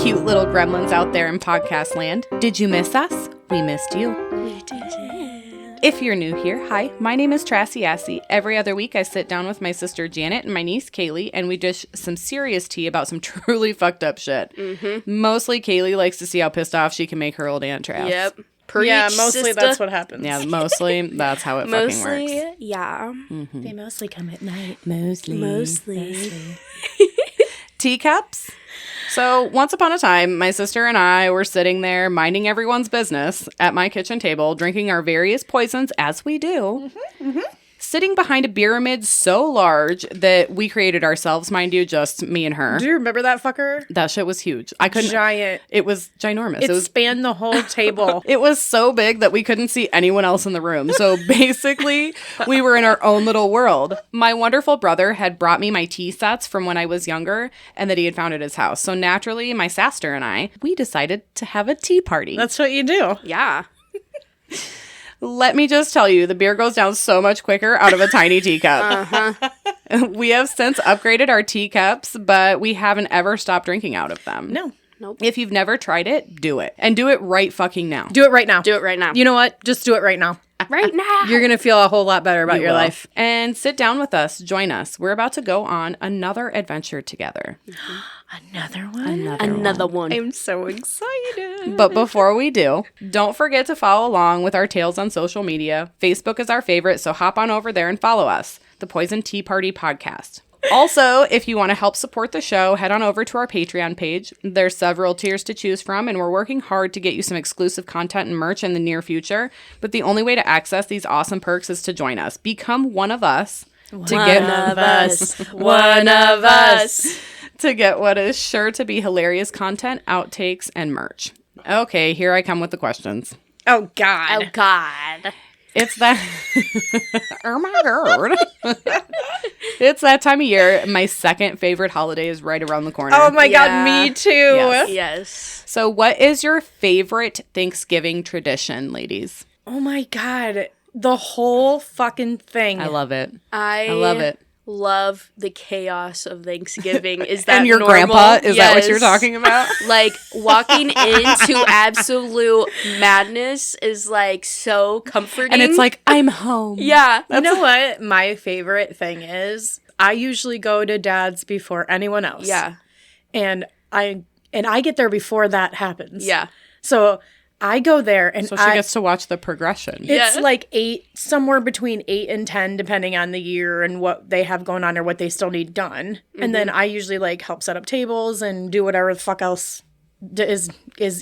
cute little gremlins out there in podcast land. Did you miss us? We missed you. We did. If you're new here, hi, my name is Tracy Assy. Every other week I sit down with my sister Janet and my niece Kaylee, and we dish some serious tea about some truly fucked up shit. Mm-hmm. Mostly Kaylee likes to see how pissed off she can make her old Aunt Trav. Yep. Preach, yeah, mostly sister. that's what happens. Yeah, mostly that's how it fucking works. Yeah. Mm-hmm. They mostly come at night. Mostly. Teacups? So, once upon a time, my sister and I were sitting there minding everyone's business at my kitchen table, drinking our various poisons, as we do, sitting behind a pyramid so large that we created ourselves, mind you, just me and her. Do you remember that fucker? That shit was huge. I couldn't. Giant. It was ginormous. It spanned the whole table. It was so big that we couldn't see anyone else in the room. So basically, we were in our own little world. My wonderful brother had brought me my tea sets from when I was younger and that he had found at his house. So naturally, my sister and I, we decided to have a tea party. That's what you do. Yeah. Let me just tell you, the beer goes down so much quicker out of a tiny teacup. We have since upgraded our teacups, but we haven't ever stopped drinking out of them. No. Nope. If you've never tried it, do it. And do it right fucking now. Do it right now. Do it right now. You know what? Just do it right now. Right now. You're going to feel a whole lot better about your will. life. And sit down with us. Join us. We're about to go on another adventure together. Another one? Another one. I'm so excited. But before we do, don't forget to follow along with our tales on social media. Facebook is our favorite, so hop on over there and follow us, the Poison Tea Party Podcast. Also, if you want to help support the show, head on over to our Patreon page. There's several tiers to choose from, and we're working hard to get you some exclusive content and merch in the near future. But the only way to access these awesome perks is to join us. Become one of us. To get what is sure to be hilarious content, outtakes, and merch. Okay, here I come with the questions. Oh, God. Oh, God. It's that... oh, my God. It's that time of year. My second favorite holiday is right around the corner. Oh, my Yeah. God. Me too. Yes. Yes. So what is your favorite Thanksgiving tradition, ladies? Oh, my God. The whole fucking thing. I love it. I love it. Love the chaos of Thanksgiving. Is that And your normal? grandpa? Is that what you're Yes. talking about? Like, walking into absolute madness is, like, so comforting. And it's like, I'm home. yeah. You know what my favorite thing is? I usually go to Dad's before anyone else. Yeah. And I get there before that happens. Yeah. So I go there and So she gets to watch the progression. it's Yeah. like 8, somewhere between 8 and 10, depending on the year and what they have going on or what they still need done. And then I usually like help set up tables and do whatever the fuck else is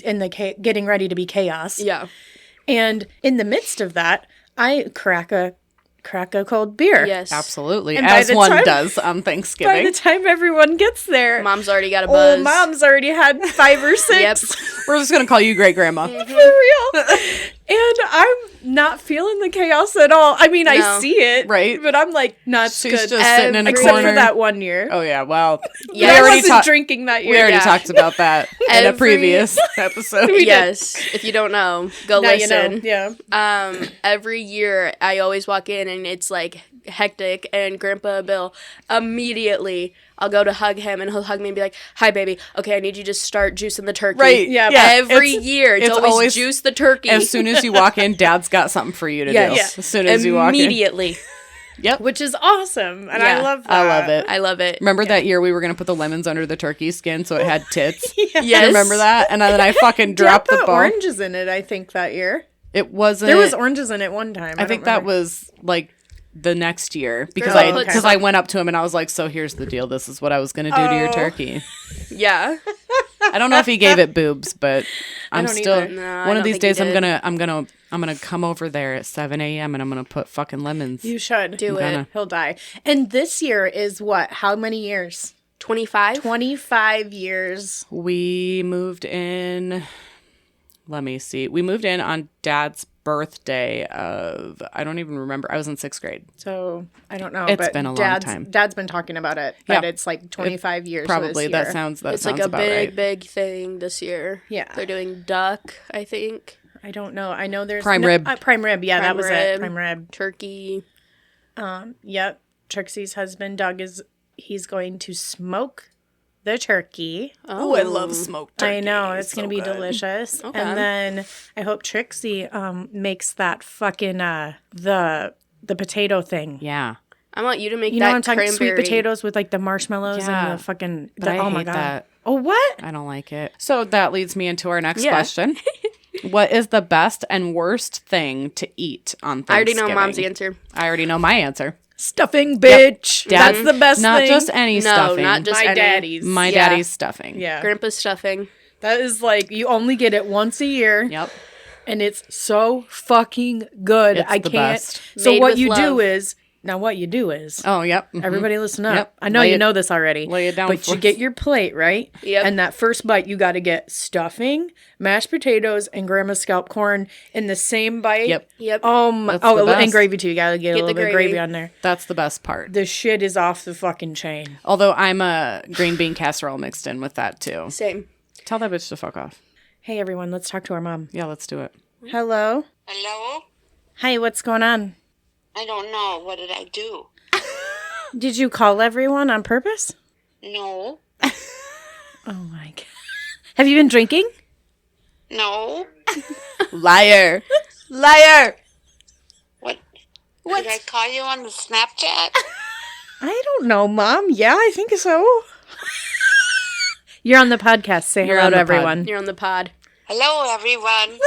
in the getting ready to be chaos. Yeah. And in the midst of that, I crack a cold beer. Yes. Absolutely. And by As the one time- does on By Thanksgiving. the time everyone gets there, Mom's already got a buzz. Mom's already had 5 or 6. Yep. We're just going to call you great grandma. For real. And I'm not feeling the chaos at all. I mean, I No. see it. Right. But I'm like, not She's good. just sitting in a Except corner. for that one year. Oh, yeah. Well, Yeah. I we already, wasn't drinking that year. we already Yeah. talked about that in a Every- previous episode. Yes. If you don't know, go Now listen. you know. Yeah. Every year I always walk in and it's like hectic, and Grandpa Bill immediately I'll go to hug him and he'll hug me and be like, "Hi baby, okay, I need you to start juicing the turkey." Right. Yeah, Every year it's always juice the turkey. As soon as you walk in, Dad's got something for you to Yes. do. Yeah. As soon as you walk in. immediately. Yep. Which is awesome. And Yeah. I love that. I love it. I love it. Remember that year we were going to put the lemons under the turkey skin so it had tits? Yes. Remember that? And then I fucking dropped Dad the put bone. oranges in it, I think, that year. It wasn't. There was oranges in it one time. I don't think that remember. was like the next year because Girl, I okay. because I went up to him and I was like, "So here's the deal. This is what I was going to do to your turkey." Yeah. I don't know if he gave it boobs, but I'm don't still either. No, I one of don't these think he days I'm did. gonna come over there at 7 a.m. and I'm gonna put fucking lemons. You should. Do it. gonna. He'll die. And this year is what? How many years? 25? 25 years. We moved in. Let me see. We moved in on Dad's birthday of, I don't even remember. I was in 6th grade. So I don't know. It's but been a long Dad's, time. Dad's been talking about it. That Yeah. it's like 25 years. Probably this that year. sounds It's sounds like a about big, right. big thing this year. Yeah. They're doing duck, I think. I don't know. I know there's Prime rib. Prime rib. Yeah, that Prime was rib. it. Prime rib. Turkey. Yep. Trixie's husband Doug he's going to smoke the turkey. Oh, I love smoked turkey. I know, it's so going to be good. delicious. Okay. And then I hope Trixie makes that fucking, the potato thing. Yeah. I want you to make You know that what I'm talking cranberry. sweet potatoes with like the marshmallows Yeah. and the fucking, But I oh my hate God. that. Oh, what? I don't like it. So that leads me into our next Yeah. question. What is the best and worst thing to eat on I already Thanksgiving? know Mom's answer. I already know my answer. Stuffing, bitch. Dad- That's the best Not thing. just any No, stuffing. not just my any. daddy's. my Yeah. daddy's stuffing. Yeah. Grandpa's stuffing. That is like, you only get it once a year. Yep. And it's so fucking good. It's I the can't. best. So Made what with you do love. is, Oh, yep. Mhm. everybody listen up. Yep. I know Lay you it- know this already. lay it down But for you us. get your plate, right? Yep. And that first bite, you got to get stuffing, mashed potatoes, and grandma's scallop corn in the same bite. Yep. Yep. That's the and best. gravy too. You got to get a Get little the bit of gravy. gravy on there. That's the best part. The shit is off the fucking chain. Although I'm a green bean casserole mixed in with that too. Same. Tell that bitch to fuck off. Hey, everyone, let's talk to our mom. Yeah, let's do it. Hello. Hello? Hi, what's going on? I don't know. What did I do? Did you call everyone on purpose? No. Oh my God. Have you been drinking? No. Liar. Liar. What? Did I call you on the Snapchat? I don't know, Mom. Yeah, I think so. You're on the podcast. Say You're hello on to the pod. everyone. You're on the pod. Hello, everyone.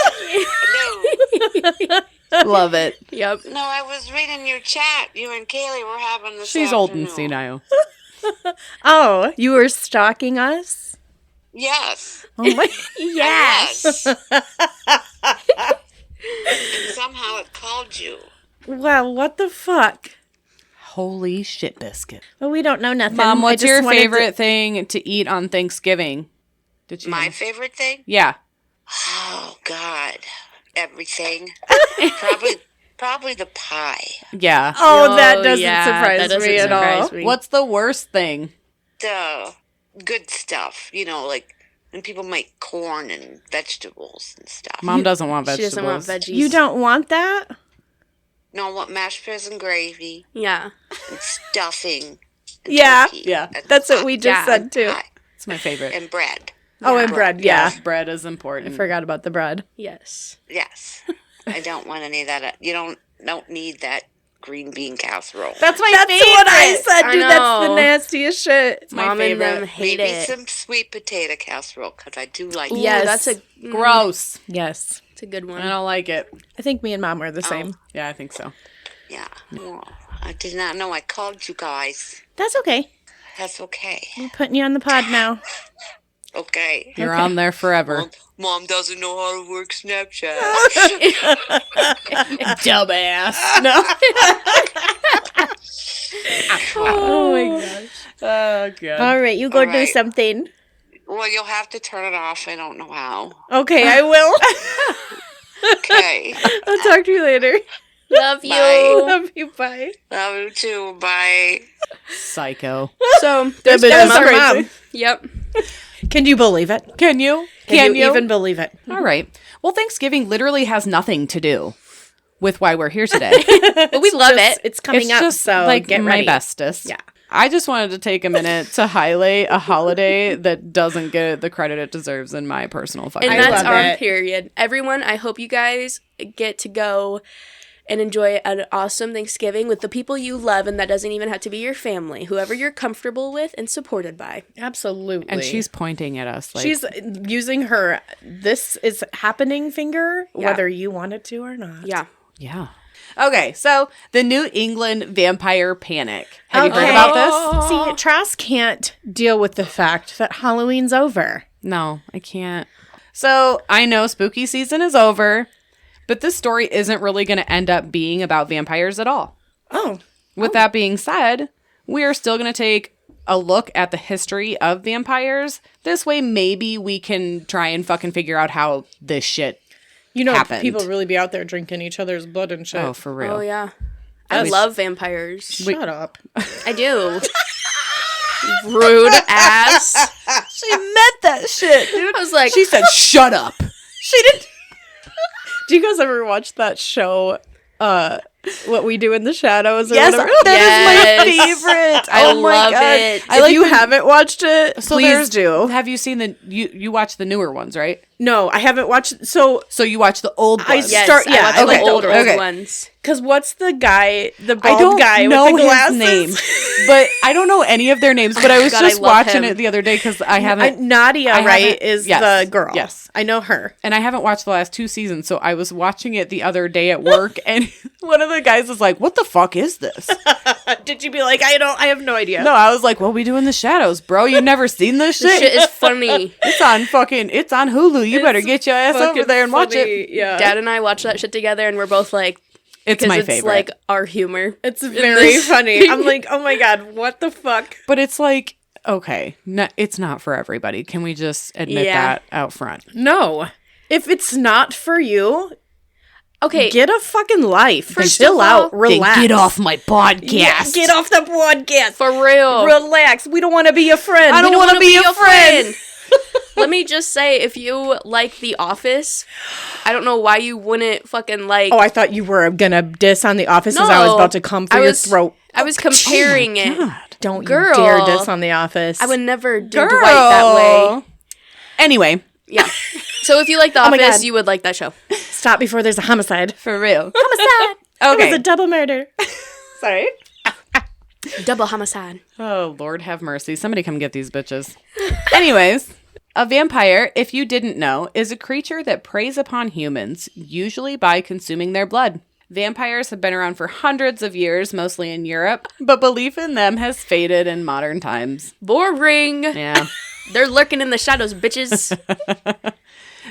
Hello. Love it. Yep. No, I was reading your chat. You and Kaylee were having this She's old and afternoon. senile. Oh, you were stalking us? Yes. Oh my. Yes. And somehow it called you. Well, what the fuck? Holy shit biscuit. Well, we don't know nothing. Mom, I what's just your wanted to- favorite thing to eat on Thanksgiving? Did you My know? favorite thing? Yeah. Oh, God. Everything. Probably the pie. Yeah. Oh, that doesn't yeah, surprise that doesn't me at all. surprise me. What's the worst thing? The good stuff. You know, like when people make corn and vegetables and stuff. Mom doesn't want She vegetables. doesn't want veggies. You don't want that? No, I want mashed potatoes and gravy Yeah. and stuffing. And Yeah. turkey Yeah. and That's what we just Yeah. said too. pie It's my favorite. and bread. Oh, and bread. Yeah. Bread is important. I forgot about the bread. Yes. Yes. I don't want any of that. You don't need that green bean casserole. That's my That's favorite. what I said, I dude. That's the know. nastiest shit. It's my Mom favorite. and them hate Maybe it. some sweet potato casserole because I do like Yes. Ooh, that's a Gross. Yes. It's a good one. I don't like it. I think me and Mom are the same. Yeah, I think so. Yeah. Well, I did not know I called you guys. That's okay. That's okay. I'm putting you on the pod now. Okay. You're on there forever. Mom doesn't know how to work Snapchat. Dumbass. No. Oh my gosh. Oh, God. All right, you go All do right. something. Well, you'll have to turn it off. I don't know how. Okay, I will. Okay. I'll talk to you later. Love you. Bye. Love you. Bye. Love you too. Bye. Psycho. So there's bitch been a is month. our mom. Yep. Can you believe it? Can you? Can you even believe it? All right. Well, Thanksgiving literally has nothing to do with why we're here today. But we love it. It's coming It's up, just so like get my ready. bestest. Yeah. I just wanted to take a minute to highlight a holiday that doesn't get the credit it deserves in my personal fucking And I that's love on it. period. Everyone, I hope you guys get to go and enjoy an awesome Thanksgiving with the people you love, and that doesn't even have to be your family. Whoever you're comfortable with and supported by. Absolutely. And she's pointing at us like she's using her "this is happening" finger, Yeah. whether you want it to or not. Yeah. yeah. Okay, so the New England vampire panic. Have you heard Okay. about this? See, Trask can't deal with the fact that Halloween's over. No, I can't. So I know spooky season is over, but this story isn't really going to end up being about vampires at all. Oh. With that being said, we are still going to take a look at the history of vampires. This way, maybe we can try and fucking figure out how this shit You know, happened. people really be out there drinking each other's blood and shit. Oh, for real. Oh, yeah. I love vampires. Shut up. I do. Rude ass. She meant that shit, dude. I was like, She said, shut up. She did. Do you guys ever watch that show, What We Do in the Shadows or Yes, whatever. that is my favorite. I Oh my love God. it. If you haven't watched it, please do. Have you seen you watch the newer ones, right? No, I haven't watched. So you watch the old ones. Yes, Start- I yeah, watch the okay, old okay. ones. because what's the guy, the I bald don't guy know with the glasses? his name, but I don't know any of their names. But I was God, I just love watching him. it the other day because I haven't. Nadia, I right, haven't- is yes, the girl. yes. I know her. And I haven't watched the last 2 seasons, so I was watching it the other day at work, and one of the guys was like, "What the fuck is this?" Did you be like, I have no idea. No, I was like, "What we do in the shadows, bro? You never seen this This shit? shit is funny. It's on Hulu. You better get your ass over there and watch it." Yeah. Dad and I watch that shit together, and we're both like, It's because my it's favorite. like our humor. It's very funny. I'm like, oh my God, what the fuck? But it's like, okay, it's not for everybody. Can we just admit Yeah. that out front? No. If it's not for you, Okay, get a fucking life. First Chill of all, out. Relax. my podcast. Yeah, get off the podcast. for real. Relax. We don't want to be your friend. I don't want to be your friend. Let me just say, if you like The Office, I don't know why you wouldn't fucking like. Oh, I thought you were gonna diss on The Office as I was No, about to come for I your was- throat. I was comparing it. Don't Girl. you dare diss on The Office. I would never do Girl. Dwight that way. Anyway, Yeah. So if you like The my Office, God. you would like that show. Stop before there's a homicide. for real. Homicide. It Okay. was a double murder. Sorry. Double homicide. Oh, Lord have mercy. Somebody come get these bitches. Anyways, a vampire, if you didn't know, is a creature that preys upon humans, usually by consuming their blood. Vampires have been around for hundreds of years, mostly in Europe, but belief in them has faded in modern times. Boring. Yeah. They're lurking in the shadows, bitches.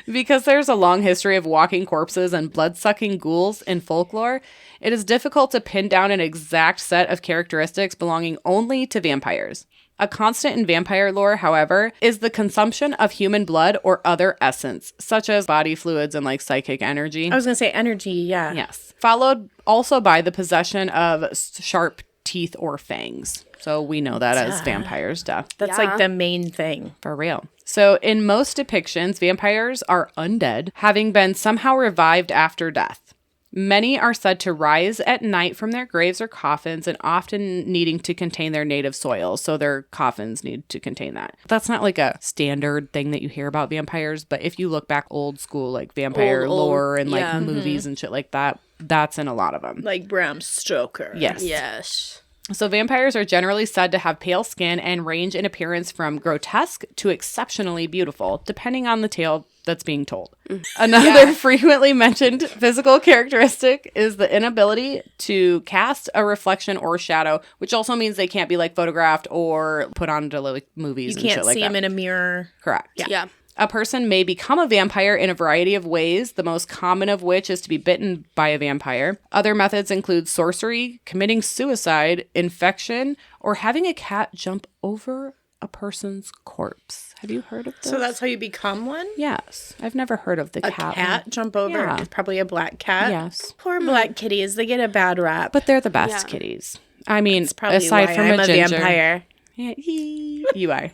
Because there's a long history of walking corpses and blood-sucking ghouls in folklore, it is difficult to pin down an exact set of characteristics belonging only to vampires. A constant in vampire lore, however, is the consumption of human blood or other essence, such as body fluids and like psychic energy. I was gonna say energy. Yeah. Yes. Followed also by the possession of sharp teeth or fangs. So we know that as vampires, duh. That's Yeah. like the main thing. For real. So in most depictions, vampires are undead, having been somehow revived after death. Many are said to rise at night from their graves or coffins and often needing to contain their native soil. So their coffins need to contain that. That's not like a standard thing that you hear about vampires, but if you look back old school, like vampire Old, lore and like yeah. movies and shit like that, that's in a lot of them. Like Bram Stoker. Yes. Yes. So vampires are generally said to have pale skin and range in appearance from grotesque to exceptionally beautiful, depending on the tale that's being told. Another frequently mentioned physical characteristic is the inability to cast a reflection or shadow, which also means they can't be like photographed or put onto like movies You and can't shit like see that. him in a mirror. Correct. Yeah. A person may become a vampire in a variety of ways, the most common of which is to be bitten by a vampire. Other methods include sorcery, committing suicide, infection, or having a cat jump over a person's corpse. Have you heard of this? So that's how you become one? Yes. I've never heard of the A cat. cat one. jump over. Yeah. It's probably a black cat. Yes. Poor black kitties. They get a bad rap. But they're the best Yeah. kitties. I mean, It's probably aside why from I'm a a ginger. vampire. Yeah, you are.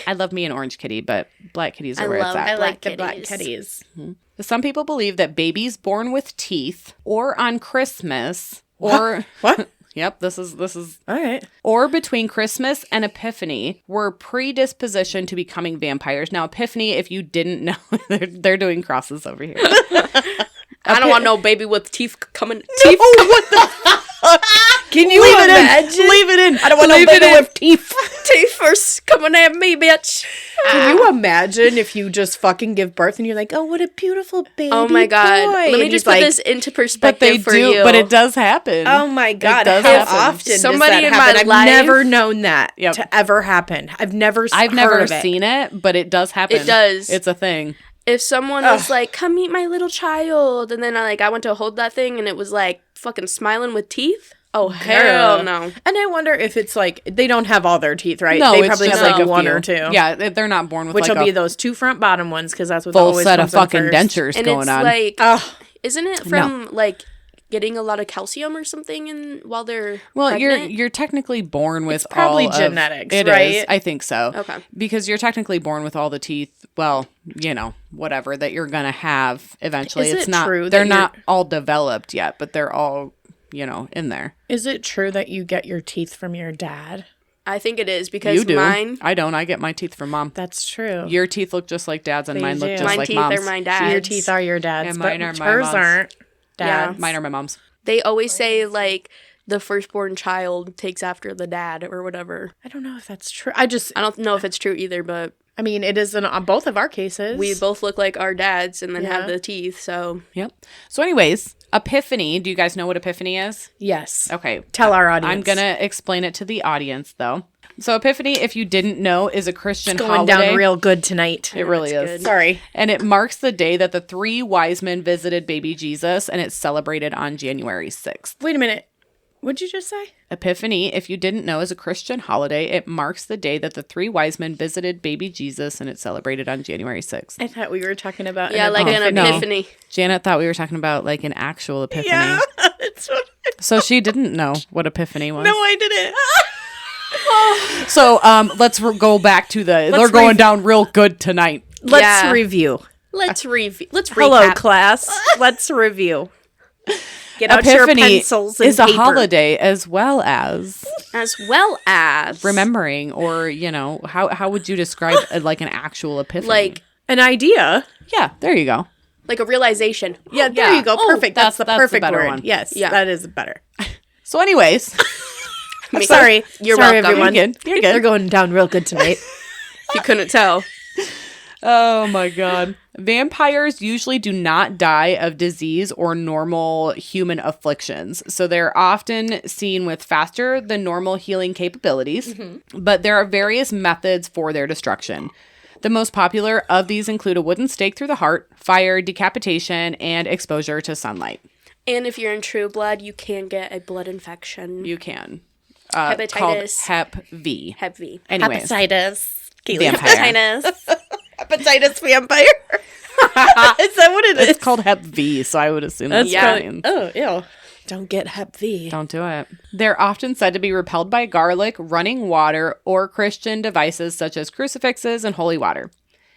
I love me an orange kitty, but black kitties are I where love- it's I at. like the Black black kitties. kitties. Some people believe that babies born with teeth or on Christmas or What? Yep, this is All right. or between Christmas and Epiphany were predispositioned to becoming vampires. Now Epiphany, if you didn't know, they're doing crosses over here. I don't want no baby with teeth coming. Teeth? What the Can you Leave it imagine? in. Leave it in. I don't want no Leave it baby in. with teeth. Teeth first coming at me, bitch. Can you imagine if you just fucking give birth and you're like, oh, what a beautiful baby Oh my god. boy. Let And me he's just put like, this into But perspective they for do, you. but it does happen. oh my god, does how happen. often Somebody does that in my happen? I've life- never known that Yep. to ever happen. I've never I've heard never of it. seen it, but it does happen. It does. It's a thing. If someone was like, come meet my little child, and then I went to hold that thing and it was like fucking smiling with teeth. Oh, hell no. And I wonder if it's like, they don't have all their teeth, right? No, they it's probably just have like like a one few. or two. Yeah, they're not born with Which like will be a those two front bottom ones, because that's what full always set of comes in fucking first. dentures And going it's on. like, Oh, isn't it from like getting a lot of calcium or something while they're Well, pregnant? you're technically born with probably all of- genetics, It is. right? I think so. Okay. Because you're technically born with all the teeth. Well, whatever that you're gonna have eventually. Is It's it not. true that They're you're- not all developed yet, but they're all. in there. Is it true that you get your teeth from your dad? I think it is because You do. mine I don't. I get my teeth from mom. That's true. Your teeth look just like dad's, and They mine look do. just mine like teeth mom's. are my So dad's. your teeth are your dad's, And but mine are my hers mom's. aren't Yeah. dad's. Mine are my mom's. They always say like the firstborn child takes after the dad or whatever. I don't know if that's true. I don't know if it's true either, but I mean, it is in both of our cases. we both look like our dads and then Yeah. have the teeth. So Yep. So, anyways, Epiphany. Do you guys know what Epiphany is? Yes. Okay. Tell our audience. I'm gonna explain it to the audience, though. So, Epiphany, if you didn't know, is a Christian going holiday. down real good tonight. It really That's is. good. Sorry. And it marks the day that the 3 wise men visited baby Jesus, and it's celebrated on January 6th. Wait a minute. What'd you just say? Epiphany, if you didn't know, is a Christian holiday. It marks the day that the 3 wise men visited baby Jesus, and it's celebrated on January 6th. I thought we were talking about yeah, like an No. epiphany. Janet thought we were talking about like an actual epiphany. Yeah, it's what So she didn't know what epiphany was. No, I didn't. So let's go back to they're Let's going down real good tonight. Let's Yeah. review. Let's review. Let's Hello, recap. class. Let's review. Get out your Epiphany pencils and is a paper. holiday as well as As well as remembering, or how would you describe like an actual epiphany? like An idea. yeah, there you go. like a realization. Yeah, there yeah. you go. Oh, Perfect. That's the that's the perfect better word. one. Yes, Yeah. that is better. So, anyways, I'm sorry. You're sorry, welcome. everyone. You're good. You're good. They're going down real good tonight. If you couldn't tell. oh my god, vampires usually do not die of disease or normal human afflictions, so they're often seen with faster than normal healing capabilities. But there are various methods for their destruction. The most popular of these include a wooden stake through the heart, fire, decapitation, and exposure to sunlight. And if you're in True Blood, you can get a blood infection. You can. Hepatitis. Called Hep V. Hep V. Anyways, Hepatitis. vampire. Hepatitis. Hepatitis vampire. Is that what it is? It's called Hep V, so I would assume that's Yeah. what it means. Oh, ew. Don't get Hep V. Don't do it. They're often said to be repelled by garlic, running water, or Christian devices such as crucifixes and holy water.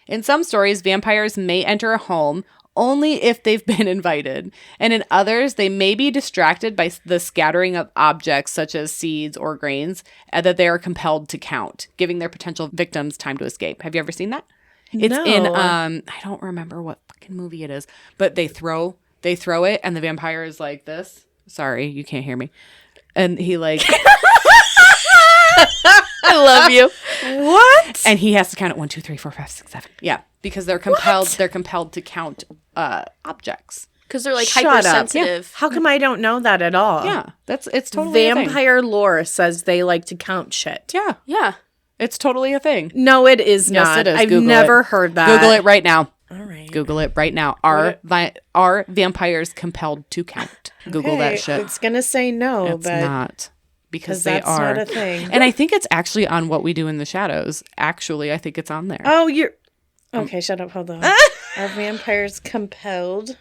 In some stories, vampires may enter a home only if they've been invited, and in others, they may be distracted by the scattering of objects such as seeds or grains that they are compelled to count, giving their potential victims time to escape. Have you ever seen that? It's No. in I don't remember what fucking movie it is, but they throw it and the vampire is like this. Sorry, you can't hear me. And he like I love you. What? and he has to count it 1, 2, 3, 4, 5, 6, 7. Yeah, because they're compelled. They're compelled to count objects. Because they're like Shut up. hypersensitive. How come I don't know that at all? Yeah, it's totally a thing. Vampire lore says they like to count shit. Yeah, Yeah. it's totally a thing. No, it is Yes, not. it is. I've Google never it. heard that. Google it right now. All right. Google it right now. Are vampires compelled to count? Google Okay, that shit. It's gonna say no, It's but not because 'cause they that's are. not a thing. And I think it's actually on What We Do in the Shadows. Actually, I think it's on there. Oh, you're okay. Shut up. Hold on. Are vampires compelled?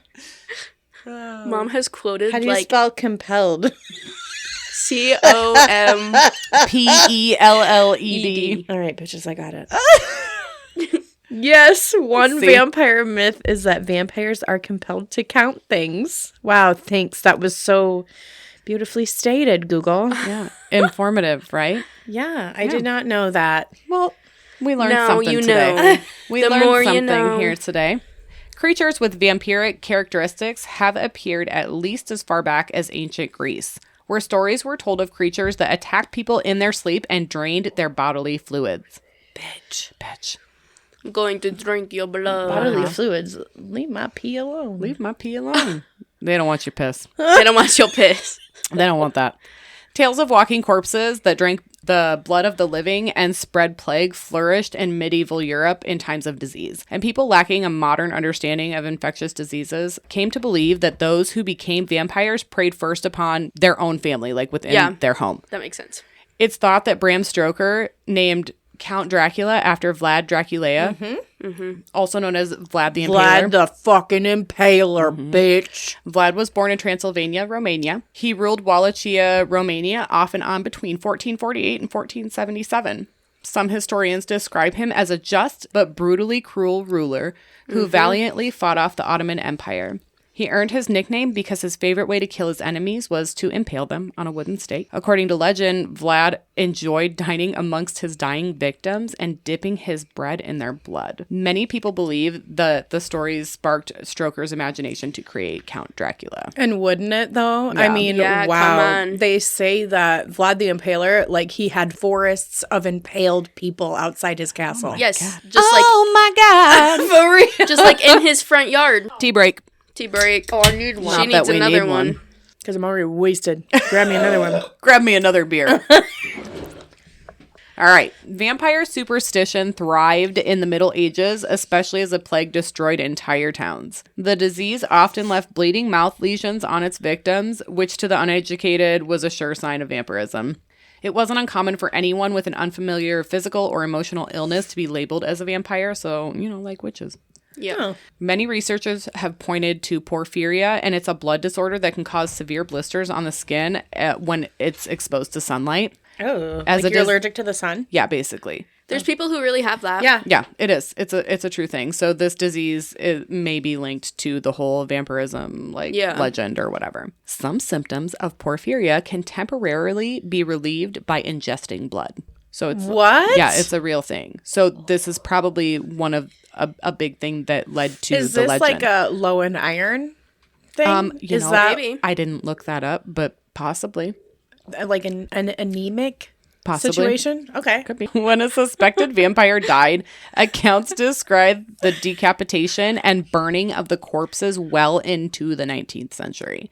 Mom has quoted How do you like spell compelled? COM. PELLED. All right, bitches, I got it. Yes, one See? vampire myth is that vampires are compelled to count things. Wow, thanks. That was so beautifully stated, Google. Yeah, informative, right? Yeah, I did not know that. Well, we learned Now something you today. know. We The learned more you something know. here today. Creatures with vampiric characteristics have appeared at least as far back as ancient Greece, where stories were told of creatures that attacked people in their sleep and drained their bodily fluids. Bitch. I'm going to drink your blood. Bodily fluids. Leave my pee alone. Leave my pee alone. They don't want your piss. They don't want your piss. They don't want that. Tales of walking corpses that drank the blood of the living and spread plague flourished in medieval Europe in times of disease. And people lacking a modern understanding of infectious diseases came to believe that those who became vampires preyed first upon their own family, like within their home. That makes sense. It's thought that Bram Stoker named Count Dracula after Vlad Dracula, also known as Vlad the Impaler. Vlad the fucking impaler, bitch. Vlad was born in Transylvania, Romania. He ruled Wallachia, Romania, off and on between 1448 and 1477. Some historians describe him as a just but brutally cruel ruler who valiantly fought off the Ottoman Empire. He earned his nickname because his favorite way to kill his enemies was to impale them on a wooden stake. According to legend, Vlad enjoyed dining amongst his dying victims and dipping his bread in their blood. Many people believe that the stories sparked Stoker's imagination to create Count Dracula. And wouldn't it, though? I mean, Yeah, wow. come on. They say that Vlad the Impaler, like, he had forests of impaled people outside his castle. Yes, just my God. For real? like just like in his front yard. Tea break. Tea break. Oh, I need one. She Not that needs we another need one. Because I'm already wasted. Grab me another one. Grab me another beer. All right. Vampire superstition thrived in the Middle Ages, especially as a plague destroyed entire towns. The disease often left bleeding mouth lesions on its victims, which to the uneducated was a sure sign of vampirism. It wasn't uncommon for anyone with an unfamiliar physical or emotional illness to be labeled as a vampire, so, like witches. Yeah. Oh. Many researchers have pointed to porphyria, and it's a blood disorder that can cause severe blisters on the skin when it's exposed to sunlight. Oh. As Like it you're is- allergic to the sun? Yeah, basically. There's people who really have that. Yeah. Yeah, it is. It's a true thing. So this disease may be linked to the whole vampirism legend or whatever. Some symptoms of porphyria can temporarily be relieved by ingesting blood. So it's What? Yeah, it's a real thing. So this is probably one of a big thing that led to Is the this legend. like a low in iron thing? You Is know, that maybe. I didn't look that up, but possibly. like an anemic Possibly. situation? Okay. Could be. When a suspected vampire died, accounts describe the decapitation and burning of the corpses well into the 19th century.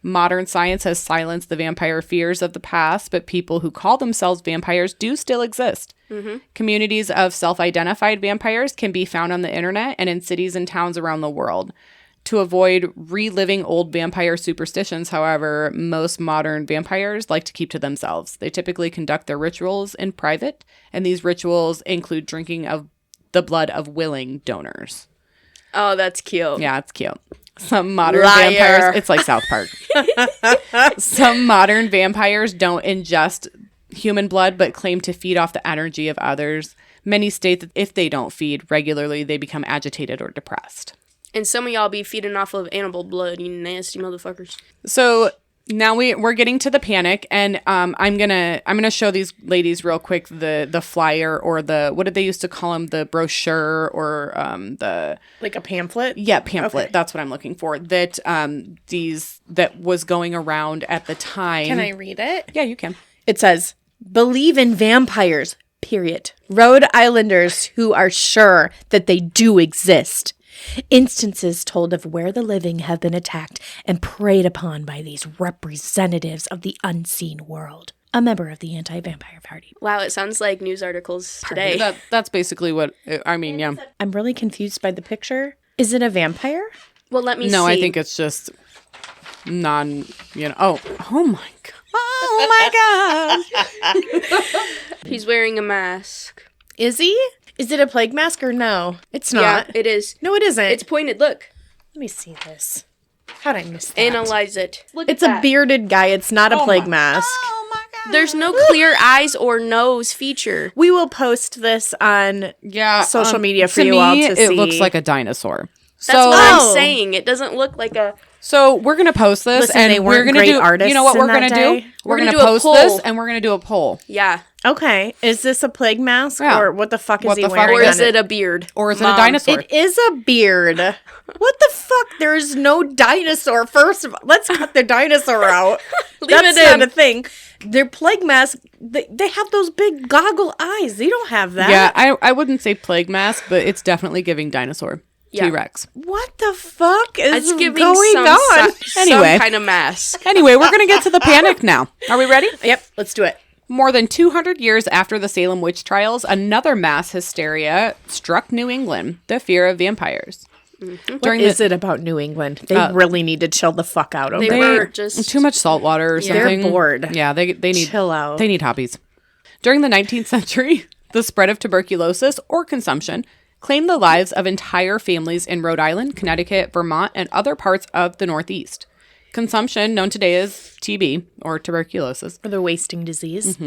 Modern science has silenced the vampire fears of the past, but people who call themselves vampires do still exist. Mm-hmm. Communities of self-identified vampires can be found on the internet and in cities and towns around the world. To avoid reliving old vampire superstitions, however, most modern vampires like to keep to themselves. They typically conduct their rituals in private, and these rituals include drinking of the blood of willing donors. Oh, that's cute. Yeah, it's cute. Some modern Liar. vampires, it's like South Park. Some modern vampires don't ingest human blood, but claim to feed off the energy of others. Many state that if they don't feed regularly, they become agitated or depressed. And some of y'all be feeding off of animal blood, you nasty motherfuckers. So now we're getting to the panic, and I'm gonna show these ladies real quick the flyer, or the, what did they used to call them, the brochure, or the Like a pamphlet? pamphlet. Okay. That's what I'm looking for. That that was going around at the time. Can I read it? Yeah, you can. It says, believe in vampires, period. Rhode Islanders who are sure that they do exist. Instances told of where the living have been attacked and preyed upon by these representatives of the unseen world. A member of the Anti-Vampire Party. Wow, it sounds like news articles today. That's basically what I mean. Yeah. I'm really confused by the picture. Is it a vampire? Well, let me see. No, I think it's just non. Oh my god. Oh my god. He's wearing a mask. Is he? Is it a plague mask or no? It's not. Yeah, it is. No, it isn't. It's pointed. Look. Let me see this. How'd I miss that? Analyze it. Look It's at a that. bearded guy. It's not a plague mask. Oh my god. There's no clear eyes or nose feature. We will post this on social media for to you me, all to see. It looks like a dinosaur. That's So, what I'm saying. It doesn't look like a... so we're gonna post this, Listen, they and weren't we're gonna great do. artists You know what in we're that gonna day. do? We're We're gonna gonna do a post poll. this, and we're gonna do a poll. Yeah. Okay, is this a plague mask Yeah. or what the fuck is What he the fuck? wearing? Or is on it a beard? Or is it Mom. a dinosaur? It is a beard. What the fuck? There's no dinosaur. First of all, let's cut the dinosaur out. That's it not in. a thing. Their plague mask, they have those big goggle eyes. They don't have that. Yeah, I wouldn't say plague mask, but it's definitely giving dinosaur. Yeah. T-Rex. What the fuck is It's giving going on? Anyway. some kind of mask. Anyway, we're gonna get to the panic now. Are we ready? Yep, let's do it. More than 200 years after the Salem witch trials, another mass hysteria struck New England: the fear of vampires. What is it about New England? They really need to chill the fuck out over They there. were just... Too much salt water or They're something. bored. Yeah, they need Chill out. They need hobbies. During the 19th century, the spread of tuberculosis or consumption claimed the lives of entire families in Rhode Island, Connecticut, Vermont, and other parts of the Northeast. Consumption, known today as TB or tuberculosis, Or the wasting disease.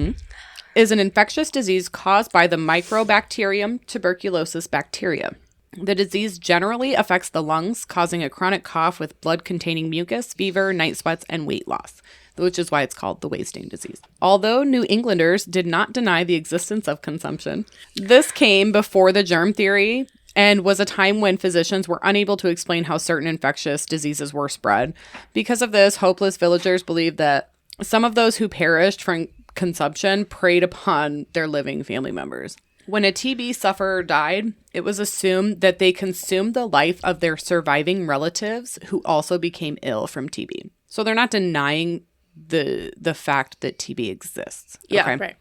is an infectious disease caused by the Mycobacterium tuberculosis bacteria. The disease generally affects the lungs, causing a chronic cough with blood-containing mucus, fever, night sweats, and weight loss, which is why it's called the wasting disease. Although New Englanders did not deny the existence of consumption, this came before the germ theory and was a time when physicians were unable to explain how certain infectious diseases were spread. Because of this, hopeless villagers believed that some of those who perished from consumption preyed upon their living family members. When a TB sufferer died, it was assumed that they consumed the life of their surviving relatives who also became ill from TB. So they're not denying the fact that TB exists. Yeah, okay? right.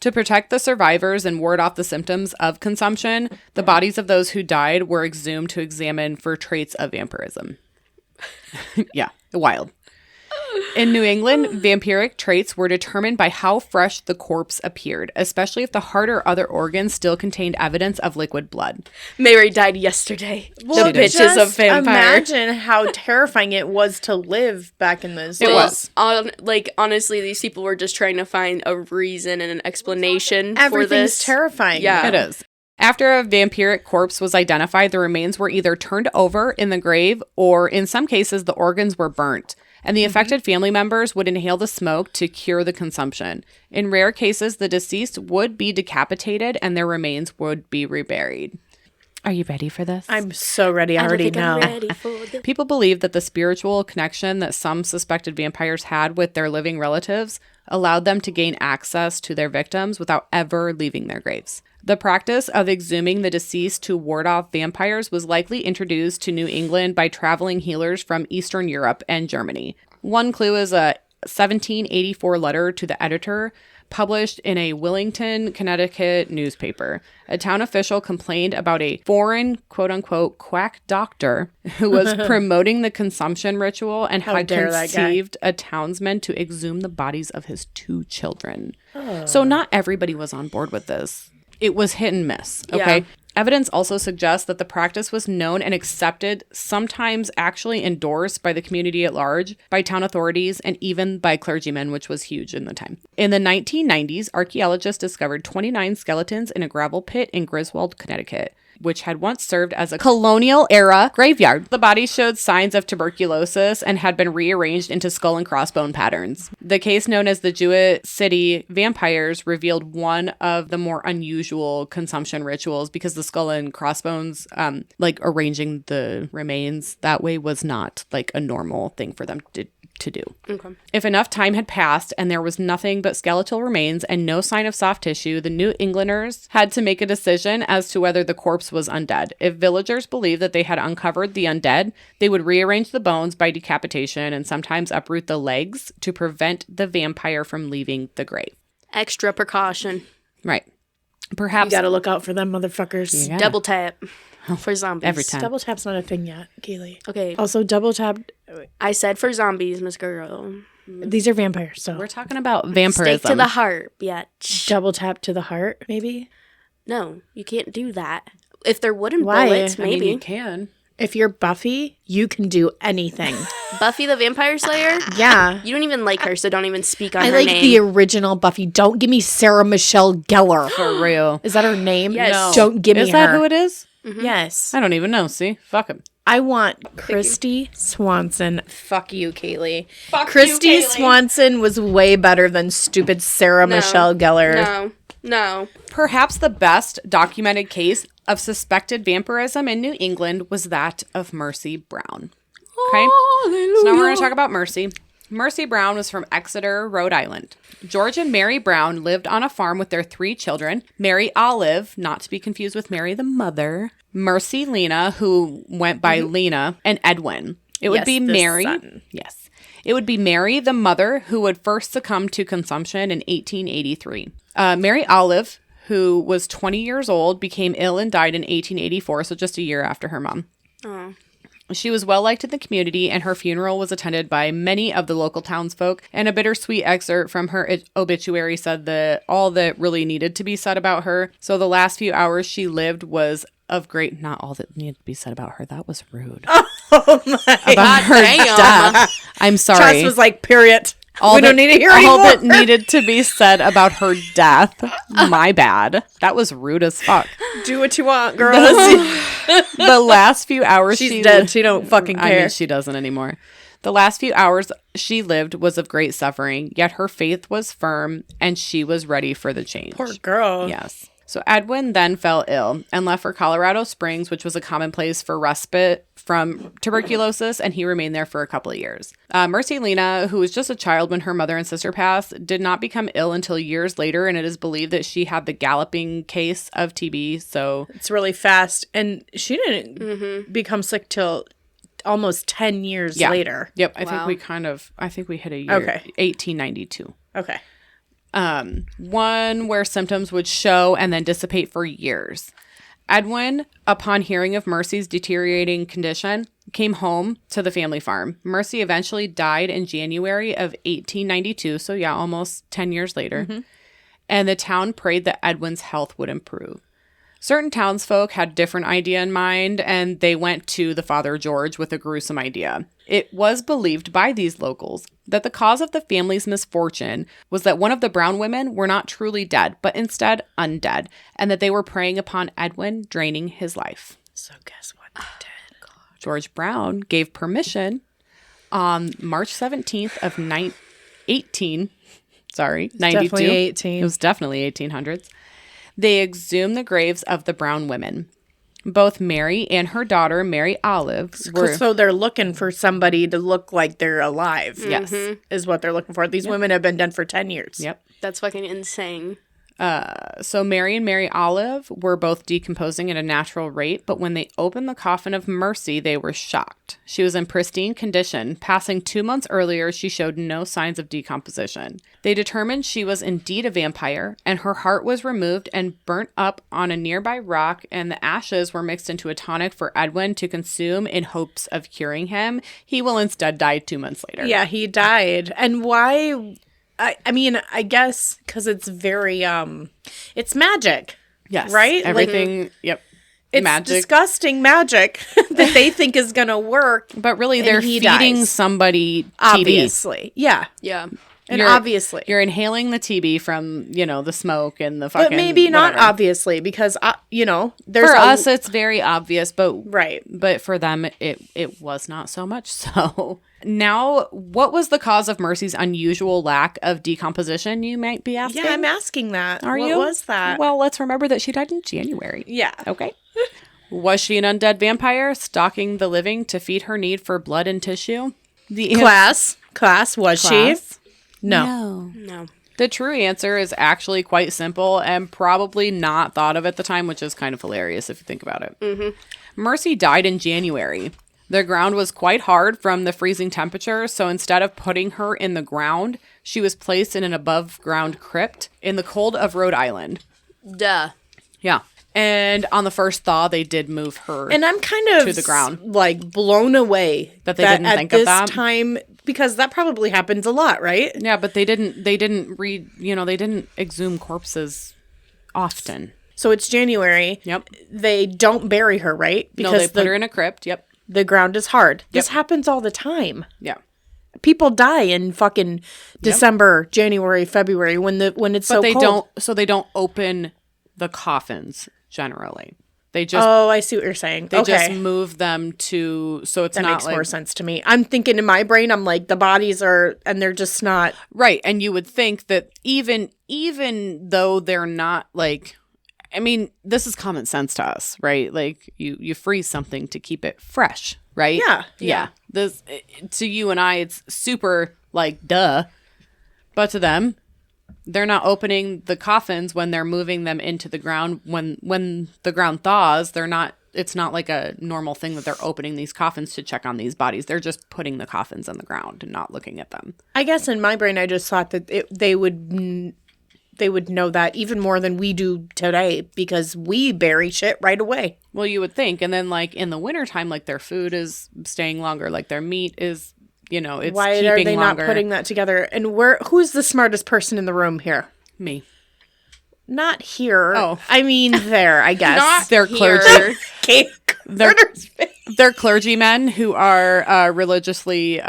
To protect the survivors and ward off the symptoms of consumption, the bodies of those who died were exhumed to examine for traits of vampirism. Yeah, wild. In New England, vampiric traits were determined by how fresh the corpse appeared, especially if the heart or other organs still contained evidence of liquid blood. Mary died yesterday. Well, The bitches just of vampire. imagine how terrifying it was to live back in those days. It was. Honestly, these people were just trying to find a reason and an explanation for Everything's this. terrifying. Yeah. It is. After a vampiric corpse was identified, the remains were either turned over in the grave or, in some cases, the organs were burnt, and the affected family members would inhale the smoke to cure the consumption. In rare cases, the deceased would be decapitated and their remains would be reburied. Are you ready for this? I'm so ready. I already know. I'm ready for this. People believe that the spiritual connection that some suspected vampires had with their living relatives allowed them to gain access to their victims without ever leaving their graves. The practice of exhuming the deceased to ward off vampires was likely introduced to New England by traveling healers from Eastern Europe and Germany. One clue is a 1784 letter to the editor published in a Willington, Connecticut newspaper. A town official complained about a foreign, quote-unquote, quack doctor who was promoting the consumption ritual and had dare that guy. conceived a townsman to exhume the bodies of his 2 children. So not everybody was on board with this. It was hit and miss, okay? Yeah. Evidence also suggests that the practice was known and accepted, sometimes actually endorsed by the community at large, by town authorities, and even by clergymen, which was huge in the time. In the 1990s, archaeologists discovered 29 skeletons in a gravel pit in Griswold, Connecticut, which had once served as a colonial-era graveyard. The bodies showed signs of tuberculosis and had been rearranged into skull and crossbone patterns. The case known as the Jewett City vampires revealed one of the more unusual consumption rituals because the skull and crossbones, arranging the remains that way was not like a normal thing for them to do. Okay. If enough time had passed and there was nothing but skeletal remains and no sign of soft tissue, the New Englanders had to make a decision as to whether the corpse was undead. If villagers believed that they had uncovered the undead, they would rearrange the bones by decapitation and sometimes uproot the legs to prevent the vampire from leaving the grave. Extra precaution. Right. You Perhaps gotta look out for them motherfuckers. Yeah. Double tap for zombies. every time. Double tap's not a thing yet, Kaylee. Okay. Also, double tap. I said for zombies, Miss Girl. These are vampires, so We're talking about vampirism. Stake to the heart, bitch. double tap to the heart, maybe. No, you can't do that. If they're wooden Why? bullets, I mean, maybe. you can. If you're Buffy, you can do anything. Buffy the Vampire Slayer? Yeah. You don't even like her, so don't even speak on I her like name. the original Buffy. Don't give me Sarah Michelle Gellar. For real. Is that her name? Yes. No. Don't give me Is that her. who it is? Yes. I don't even know. See? Fuck him. I want Christy Swanson. Fuck you, Kaylee. Fuck Christy you, Kaylee. Swanson was way better than stupid Sarah Michelle Gellar. No. Perhaps the best documented case of suspected vampirism in New England was that of Mercy Brown. Okay? So now we're going to talk about Mercy. Mercy Brown was from Exeter, Rhode Island. George and Mary Brown lived on a farm with their 3 children, Mary Olive, not to be confused with Mary the mother, Mercy Lena, who went by Lena, and Edwin. It would Yes, be the Mary. son. Yes. It would be Mary the mother who would first succumb to consumption in 1883. Mary Olive, who was 20 years old, became ill and died in 1884, so just a year after her mom. Oh. She was well liked in the community, and her funeral was attended by many of the local townsfolk. And a bittersweet excerpt from her obituary said that all that really needed to be said about her. So the last few hours she lived was of great. Not all that needed to be said about her. That was rude. Oh my About her damn. death. I'm sorry. Chas was like, period. All We don't need to hear all anymore. that needed to be said about her death. My bad. That was rude as fuck. Do what you want, girls. The last few hours She's dead. She don't fucking I care. mean, she doesn't anymore. The last few hours she lived was of great suffering, yet her faith was firm and she was ready for the change. Poor girl. Yes. So Edwin then fell ill and left for Colorado Springs, which was a common place for respite from tuberculosis, and he remained there for a couple of years. Mercy Lena, who was just a child when her mother and sister passed, did not become ill until years later, and it is believed that she had the galloping case of TB. So It's really fast. And she didn't become sick till almost 10 years later. Yep, I Wow. think we hit a year. Okay. 1892. Okay. One where symptoms would show and then dissipate for years. Edwin, upon hearing of Mercy's deteriorating condition, came home to the family farm. Mercy eventually died in January of 1892, so yeah, almost 10 years later. And the town prayed that Edwin's health would improve. Certain townsfolk had different idea in mind, and they went to the Father George with a gruesome idea. It was believed by these locals that the cause of the family's misfortune was that one of the Brown women were not truly dead, but instead undead, and that they were preying upon Edwin, draining his life. So guess what they did? George Brown gave permission on March 17th of 92. Definitely 18. It was definitely 1800s. They exhumed the graves of the Brown women. Both Mary and her daughter, Mary Olive, were... So they're looking for somebody to look like they're alive. Yes. Is what they're looking for. These women have been dead for 10 years. Yep. That's fucking insane. So Mary and Mary Olive were both decomposing at a natural rate, but when they opened the coffin of Mercy, they were shocked. She was in pristine condition. Passing 2 months earlier, she showed no signs of decomposition. They determined she was indeed a vampire, and her heart was removed and burnt up on a nearby rock, and the ashes were mixed into a tonic for Edwin to consume in hopes of curing him. He will instead die 2 months later. Yeah, he died. And why... I mean, I guess because it's very, it's magic. Yes. Right? Everything, yep. It's magic. Disgusting magic that they think is going to work. But really, And they're he feeding dies. somebody TB. Obviously. Yeah. Yeah. And obviously. You're inhaling the TB from, the smoke and the fucking But maybe not whatever. obviously because, there's For us, it's very obvious, but Right. But for them, it was not so much so. Now, what was the cause of Mercy's unusual lack of decomposition, you might be asking? Yeah, I'm asking that. Are what you? was that? Well, let's remember that she died in January. Yeah. Okay. Was she an undead vampire stalking the living to feed her need for blood and tissue? The Class, was she? No. No. The true answer is actually quite simple and probably not thought of at the time, which is kind of hilarious if you think about it. Mercy died in January. The ground was quite hard from the freezing temperature, so instead of putting her in the ground, she was placed in an above-ground crypt in the cold of Rhode Island. Duh. Yeah. And on the first thaw, they did move her. And I'm kind of to the ground. like blown away That they didn't at think of this that? time because that probably happens a lot, right? Yeah, but they didn't they didn't exhume corpses often. So it's January. Yep. They don't bury her, right? No, they put her in a crypt. Yep. the ground is hard. This Yep. happens all the time. Yeah. People die in fucking December, January, February when it's so But they cold. they don't open the coffins generally. They just Oh, I see what you're saying. they Okay. just move them to so it's That not makes like more sense to me. I'm thinking in my brain, I'm like, the bodies are, and they're just not. right. And you would think that even though they're not like, I mean, this is common sense to us, right? Like you freeze something to keep it fresh, right? Yeah. This to you and I, it's super like duh, but to them, they're not opening the coffins when they're moving them into the ground. When the ground thaws, they're not. It's not like a normal thing that they're opening these coffins to check on these bodies. They're just putting the coffins in the ground and not looking at them. I guess in my brain, I just thought that they would know that even more than we do today because we bury shit right away. Well, you would think. And then like in the wintertime, like their food is staying longer, like their meat is, it's Why keeping are they longer. not putting that together? And who's the smartest person in the room here? Me. Not here. Oh. I mean there, I guess. Not their here. clergy. Okay. They're, they're clergymen who are religiously,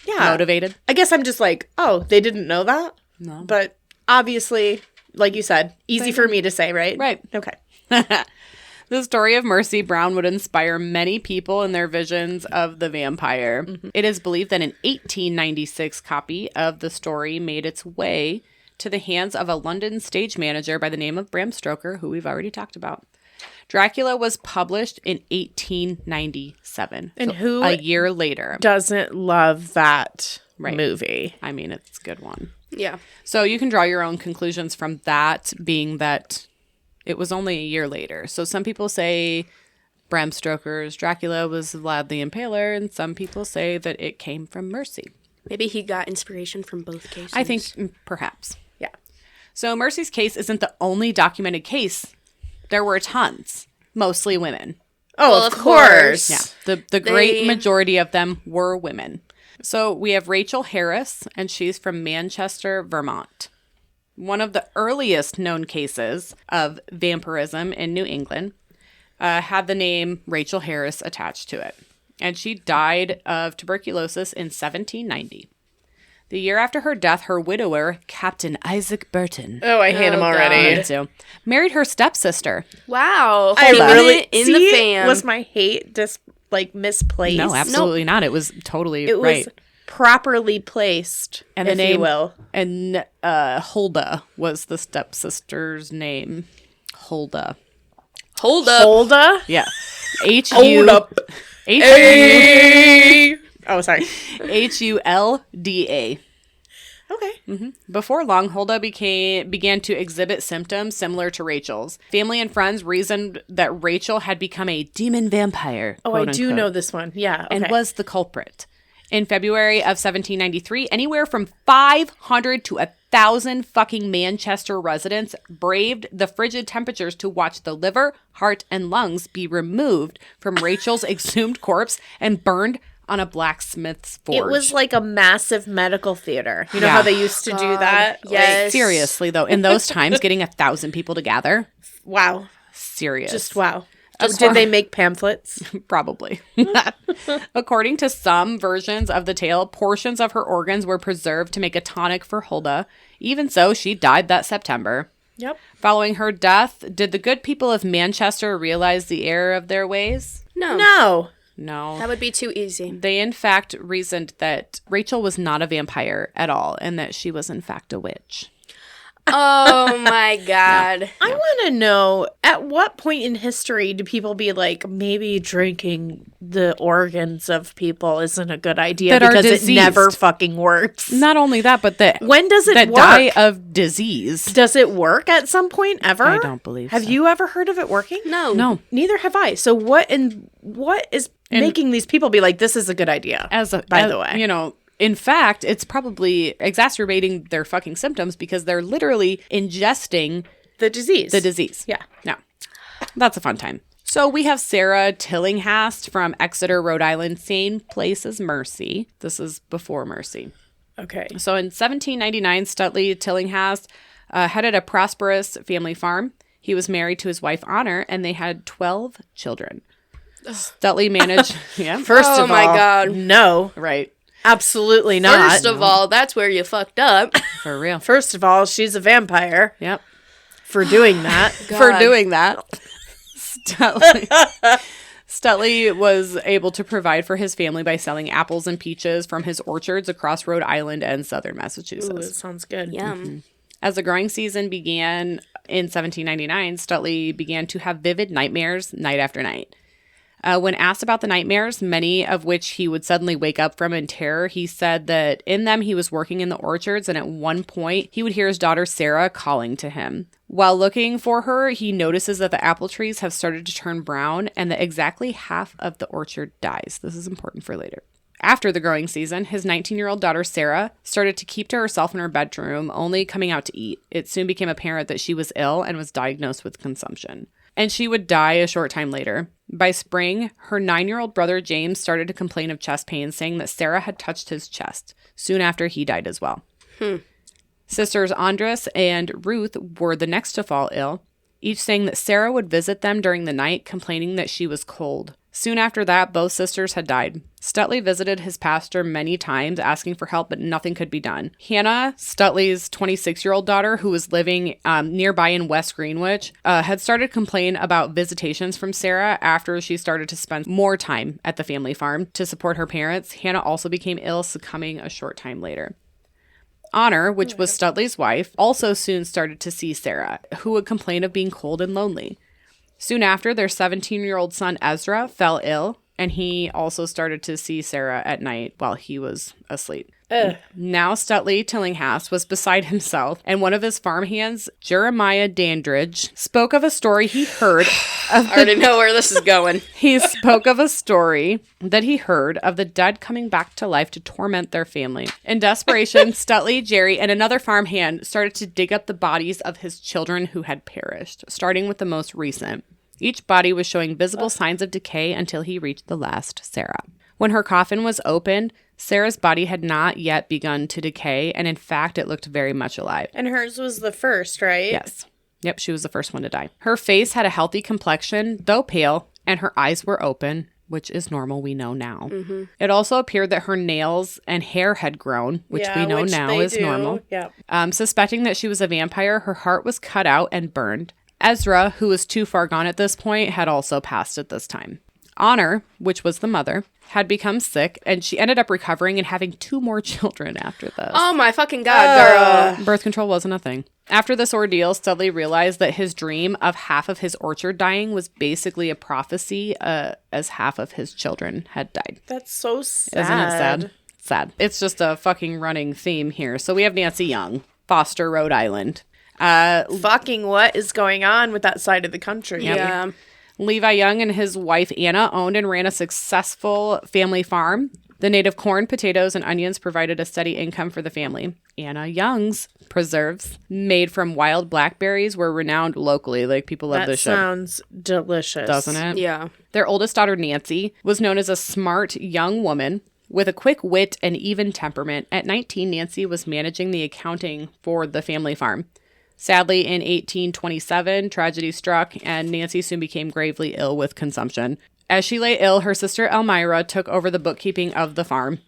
motivated. I guess I'm just like, oh, they didn't know that? No. But obviously, like you said, easy for me to say, right? Right. Okay. The story of Mercy Brown would inspire many people in their visions of the vampire. It is believed that an 1896 copy of the story made its way to the hands of a London stage manager by the name of Bram Stoker, who we've already talked about. Dracula was published in 1897. And so who a year later. doesn't love that Right. movie? I mean, it's a good one. Yeah. So you can draw your own conclusions from that, being that it was only a year later. So some people say Bram Stoker's Dracula was Vlad the Impaler, and some people say that it came from Mercy. Maybe he got inspiration from both cases. I think perhaps. Yeah. So Mercy's case isn't the only documented case. There were tons, mostly women. Oh, Well, of of course. Yeah, the great majority of them were women. So we have Rachel Harris, and she's from Manchester, Vermont. One of the earliest known cases of vampirism in New England had the name Rachel Harris attached to it. And she died of tuberculosis in 1790. The year after her death, her widower, Captain Isaac Burton, Oh, I hate him God. already. me too, married her stepsister. Wow. I Keeping really it in see, the fan. was my hate just like misplaced? No, absolutely not. It was totally It right. was properly placed, And the if name, you will. and Hulda was the stepsister's name. Hulda. Hold up. Hulda? Yeah. Hold up. Hey. Oh, sorry. Hulda. Okay. Before long, Hulda began to exhibit symptoms similar to Rachel's. Family and friends reasoned that Rachel had become a demon vampire. Oh, I quote do unquote, know this one. Yeah. Okay. and was the culprit. In February of 1793, anywhere from 500 to 1,000 fucking Manchester residents braved the frigid temperatures to watch the liver, heart, and lungs be removed from Rachel's exhumed corpse and burned on a blacksmith's forge. It was like a massive medical theater. You know Yeah. how they used to do that? Yes. Seriously, though, in those times, getting 1,000 people to gather, Wow. serious. Just wow. Did they make pamphlets? Probably. According to some versions of the tale, portions of her organs were preserved to make a tonic for Hulda. Even so, she died that September. Yep. Following her death, did the good people of Manchester realize the error of their ways? No. No. No. That would be too easy. They, in fact, reasoned that Rachel was not a vampire at all and that she was, in fact, a witch. Oh my God. I want to know, at what point in history do people be like, maybe drinking the organs of people isn't a good idea That are because it diseased. never fucking works? Not only that, but that When does it that work? die of disease. Does it work at some point ever? I don't believe Have so. you ever heard of it working? No. No. Neither have I. So what is making these people be like, this is a good idea? By the way. You know, in fact, it's probably exacerbating their fucking symptoms because they're literally ingesting The disease. the disease. Yeah. No. That's a fun time. So we have Sarah Tillinghast from Exeter, Rhode Island, same place as Mercy. This is before Mercy. Okay. So in 1799, Stutley Tillinghast headed a prosperous family farm. He was married to his wife Honor, and they had 12 children. Stutley managed... yeah. First Oh of my all, God. no, Right. absolutely not. First of all, that's where you fucked up. For real. First of all, she's a vampire Yep. for doing that. For God. doing that. Stutley was able to provide for his family by selling apples and peaches from his orchards across Rhode Island and southern Ooh, Massachusetts. it sounds good. Yum. As the growing season began in 1799, Stutley began to have vivid nightmares night after night. When asked about the nightmares, many of which he would suddenly wake up from in terror, he said that in them he was working in the orchards, and at one point he would hear his daughter Sarah calling to him. While looking for her, he notices that the apple trees have started to turn brown and that exactly half of the orchard dies. This is important for later. After the growing season, his 19-year-old daughter Sarah started to keep to herself in her bedroom, only coming out to eat. It soon became apparent that she was ill and was diagnosed with consumption. And she would die a short time later. By spring, her 9-year-old brother James started to complain of chest pains, saying that Sarah had touched his chest. Soon after, he died as well. Sisters Andres and Ruth were the next to fall ill, each saying that Sarah would visit them during the night, complaining that she was cold. Soon after that, both sisters had died. Stutley visited his pastor many times asking for help, but nothing could be done. Hannah, Stutley's 26-year-old daughter, who was living nearby in West Greenwich, had started to complain about visitations from Sarah after she started to spend more time at the family farm to support her parents. Hannah also became ill, succumbing a short time later. Honor, which was Stutley's wife, also soon started to see Sarah, who would complain of being cold and lonely. Soon after, their 17-year-old son Ezra fell ill, and he also started to see Sarah at night while he was asleep. Now Stutley Tillinghast was beside himself, and one of his farmhands, Jeremiah Dandridge, spoke of a story he heard of I already know where this is going. He spoke of a story that he heard of the dead coming back to life to torment their family. In desperation, Stutley, Jerry, and another farmhand started to dig up the bodies of his children who had perished, starting with the most recent. Each body was showing visible signs of decay until he reached the last, Sarah. When her coffin was opened, Sarah's body had not yet begun to decay, and in fact, it looked very much alive. And hers was the first, right? Yes. Yep, she was the first one to die. Her face had a healthy complexion, though pale, and her eyes were open, which is normal, we know now. Mm-hmm. It also appeared that her nails and hair had grown, which we know now is normal. Yeah. Suspecting that she was a vampire, her heart was cut out and burned. Ezra, who was too far gone at this point, had also passed at this time. Honor, which was the mother, had become sick, and she ended up recovering and having 2 more children after this. Oh my fucking God, girl. Birth control wasn't a thing. After this ordeal, Studley realized that his dream of half of his orchard dying was basically a prophecy as half of his children had died. That's so sad. Isn't it sad? Sad. It's just a fucking running theme here. So we have Nancy Young, Foster, Rhode Island. Fucking what is going on with that side of the country? Yeah. Levi Young and his wife Anna owned and ran a successful family farm. The native corn, potatoes, and onions provided a steady income for the family. Anna Young's preserves, made from wild blackberries, were renowned locally. Like, people love this shit. That sounds delicious. Doesn't it? Yeah. Their oldest daughter, Nancy, was known as a smart young woman with a quick wit and even temperament. At 19, Nancy was managing the accounting for the family farm. Sadly, in 1827, tragedy struck, and Nancy soon became gravely ill with consumption. As she lay ill, her sister Elmira took over the bookkeeping of the farm.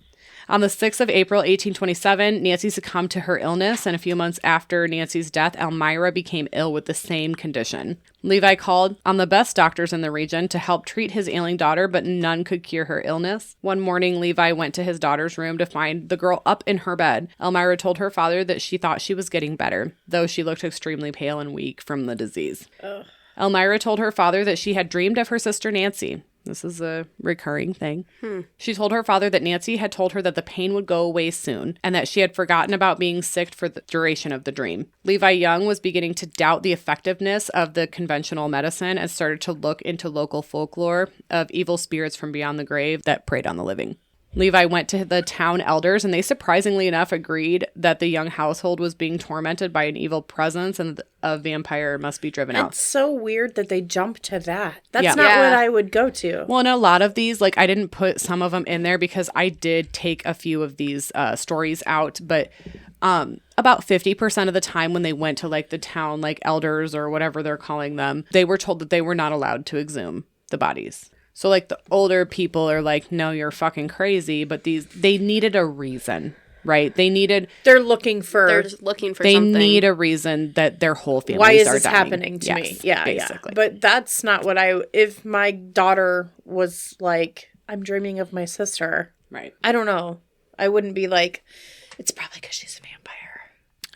On the 6th of April, 1827, Nancy succumbed to her illness, and a few months after Nancy's death, Elmira became ill with the same condition. Levi called on the best doctors in the region to help treat his ailing daughter, but none could cure her illness. One morning, Levi went to his daughter's room to find the girl up in her bed. Elmira told her father that she thought she was getting better, though she looked extremely pale and weak from the disease. Ugh. Elmira told her father that she had dreamed of her sister Nancy. This is a recurring thing. She told her father that Nancy had told her that the pain would go away soon and that she had forgotten about being sick for the duration of the dream. Levi Young was beginning to doubt the effectiveness of the conventional medicine and started to look into local folklore of evil spirits from beyond the grave that preyed on the living. Levi went to the town elders, and they surprisingly enough agreed that the Young household was being tormented by an evil presence and a vampire must be driven out. It's so weird that they jump to that. That's Yeah. not what I would go to. Well, and a lot of these, like, I didn't put some of them in there because I did take a few of these stories out, but about 50% of the time when they went to, like, the town, like, elders or whatever they're calling them, they were told that they were not allowed to exhume the bodies. So, like, the older people are like, no, you're fucking crazy. But they needed a reason, right? They're looking for something. They need a reason that their whole families why is are this dying. happening to me? Yeah, basically. yeah. But that's not what if my daughter was like, I'm dreaming of my sister. Right. I don't know. I wouldn't be like, it's probably because she's a vampire.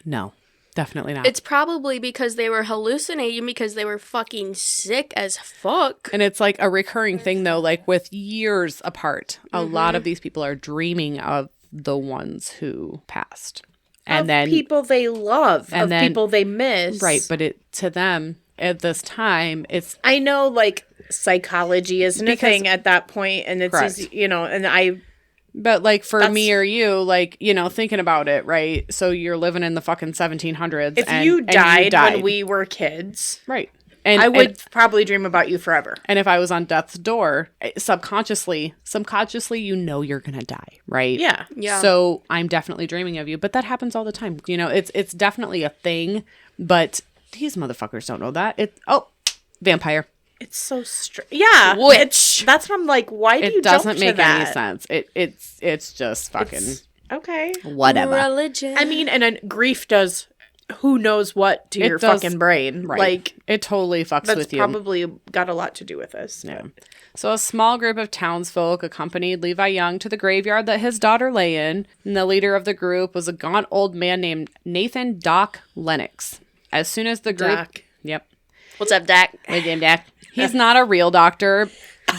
No, definitely not. It's probably because they were hallucinating because they were fucking sick as fuck. And it's like a recurring thing, though, like with years apart. A lot of these people are dreaming of the ones who passed. And of then people they love, and of then, people they miss. Right. But to them at this time, it's. I know, like, psychology isn't a thing at that point, and it's Correct. easy, and But, like, for me or you, like, thinking about it, right? So you're living in the fucking 1700s. if you died when we were kids, right. And I would probably dream about you forever. And if I was on death's door, subconsciously, you're going to die, right? Yeah. Yeah. So I'm definitely dreaming of you. But that happens all the time. It's definitely a thing. But these motherfuckers don't know that. Vampire. It's so strange. Yeah. Which? That's what I'm like, why do you It doesn't jump to make any that? sense. It's just fucking Okay. whatever. Religion. I mean, and then grief does who knows what to It your does- fucking brain. Right. Like, it totally fucks that's with you. probably got a lot to do with this. Yeah. So a small group of townsfolk accompanied Levi Young to the graveyard that his daughter lay in, and the leader of the group was a gaunt old man named Nathan Doc Lennox. As soon as the group... Doc. Yep. What's up, Dak? Hey, damn Doc. He's not a real doctor.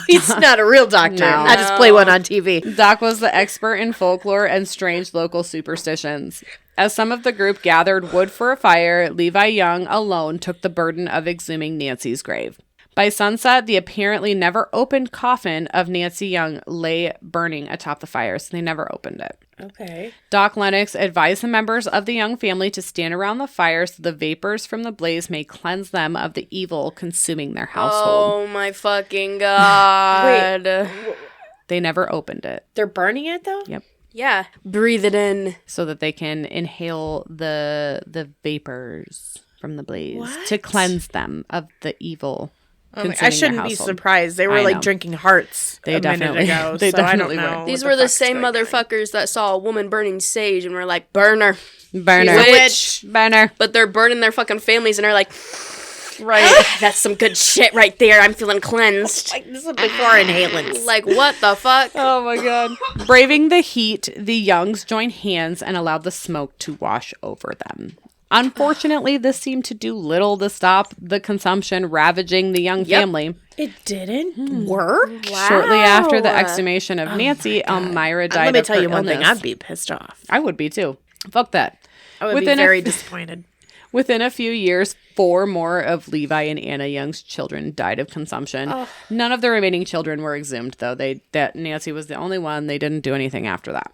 He's not a real doctor. No. I just play one on TV. Doc was the expert in folklore and strange local superstitions. As some of the group gathered wood for a fire, Levi Young alone took the burden of exhuming Nancy's grave. By sunset, the apparently never opened coffin of Nancy Young lay burning atop the fire, so they never opened it. Okay. Doc Lennox advised the members of the Young family to stand around the fire so the vapors from the blaze may cleanse them of the evil consuming their household. Oh my fucking god. They never opened it. They're burning it, though? Yep. Yeah. Breathe it in. So that they can inhale the vapors from the blaze What? to cleanse them of the evil. I consuming shouldn't their be household. surprised. They were I like know. drinking hearts They a definitely- minute ago. they so I definitely don't were. know. These what were the fuck's same going on. motherfuckers that saw a woman burning sage and were like, burn her. Burner. She's a witch. Burner. But they're burning their fucking families and are like, Right. that's some good shit right there. I'm feeling cleansed. Like, this is before inhalants. Like, what the fuck? Oh my god. Braving the heat, the Youngs joined hands and allowed the smoke to wash over them. Unfortunately, this seemed to do little to stop the consumption ravaging the Young family. It didn't work? Shortly after the exhumation of Nancy, Elmira died Let me of tell her you one thing. illness. I'd be pissed off. I would be too. Fuck that. I would Within be a very f- disappointed. Within a few years, 4 more of Levi and Anna Young's children died of consumption. None of the remaining children were exhumed, though. That Nancy was the only one. They didn't do anything after that.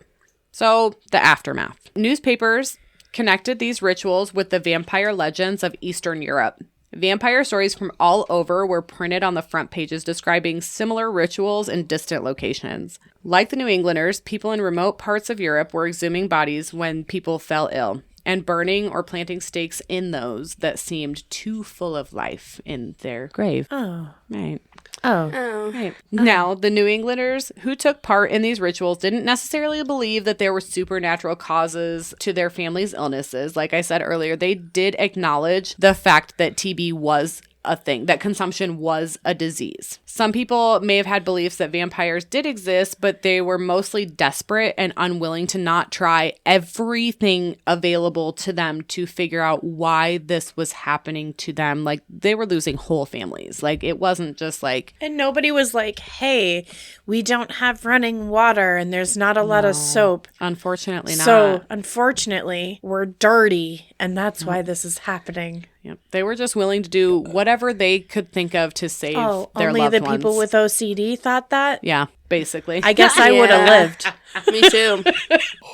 So, the aftermath. Newspapers connected these rituals with the vampire legends of Eastern Europe. Vampire stories from all over were printed on the front pages describing similar rituals in distant locations. Like the New Englanders, people in remote parts of Europe were exhuming bodies when people fell ill and burning or planting stakes in those that seemed too full of life in their grave. Oh. Right. Oh. Right. Now, the New Englanders who took part in these rituals didn't necessarily believe that there were supernatural causes to their family's illnesses. Like I said earlier, they did acknowledge the fact that TB was a thing, that consumption was a disease. Some people may have had beliefs that vampires did exist, but they were mostly desperate and unwilling to not try everything available to them to figure out why this was happening to them. Like, they were losing whole families. Like, it wasn't just like... And nobody was like, hey, we don't have running water and there's not a lot of soap. Unfortunately not. So, unfortunately, we're dirty and that's why this is happening. Yep. They were just willing to do whatever they could think of to save their only loved the ones. people with OCD thought that? Yeah, basically. I guess I would have Yeah. lived. Me too.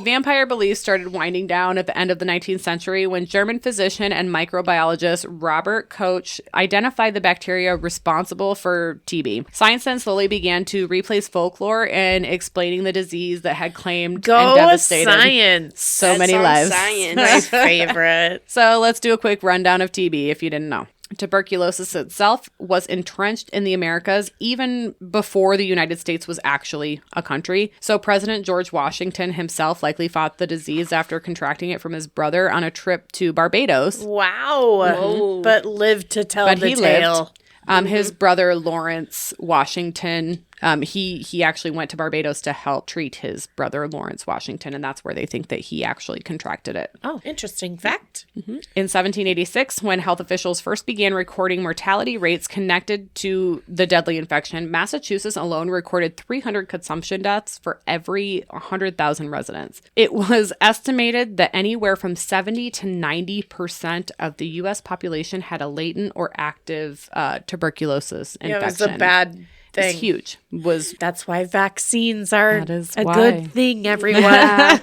Vampire beliefs started winding down at the end of the 19th century when German physician and microbiologist Robert Koch identified the bacteria responsible for TB. Science then slowly began to replace folklore in explaining the disease that had claimed and Go devastated science. so many lives. Science. My favorite. So let's do a quick rundown of TB if you didn't know. Tuberculosis itself was entrenched in the Americas even before the United States was actually a country. So President George Washington himself likely fought the disease after contracting it from his brother on a trip to Barbados. Wow. Whoa. But lived to tell But the he tale. lived. His brother Lawrence Washington, he actually went to Barbados to help treat his brother Lawrence Washington, and that's where they think that he actually contracted it. Oh, interesting fact. In 1786, when health officials first began recording mortality rates connected to the deadly infection, Massachusetts alone recorded 300 consumption deaths for every 100,000 residents. It was estimated that anywhere from 70 to 90% of the U.S. population had a latent or active tuberculosis Yeah, it infection. was a bad thing. It's huge. Was That's why vaccines are That is a why. good thing, everyone.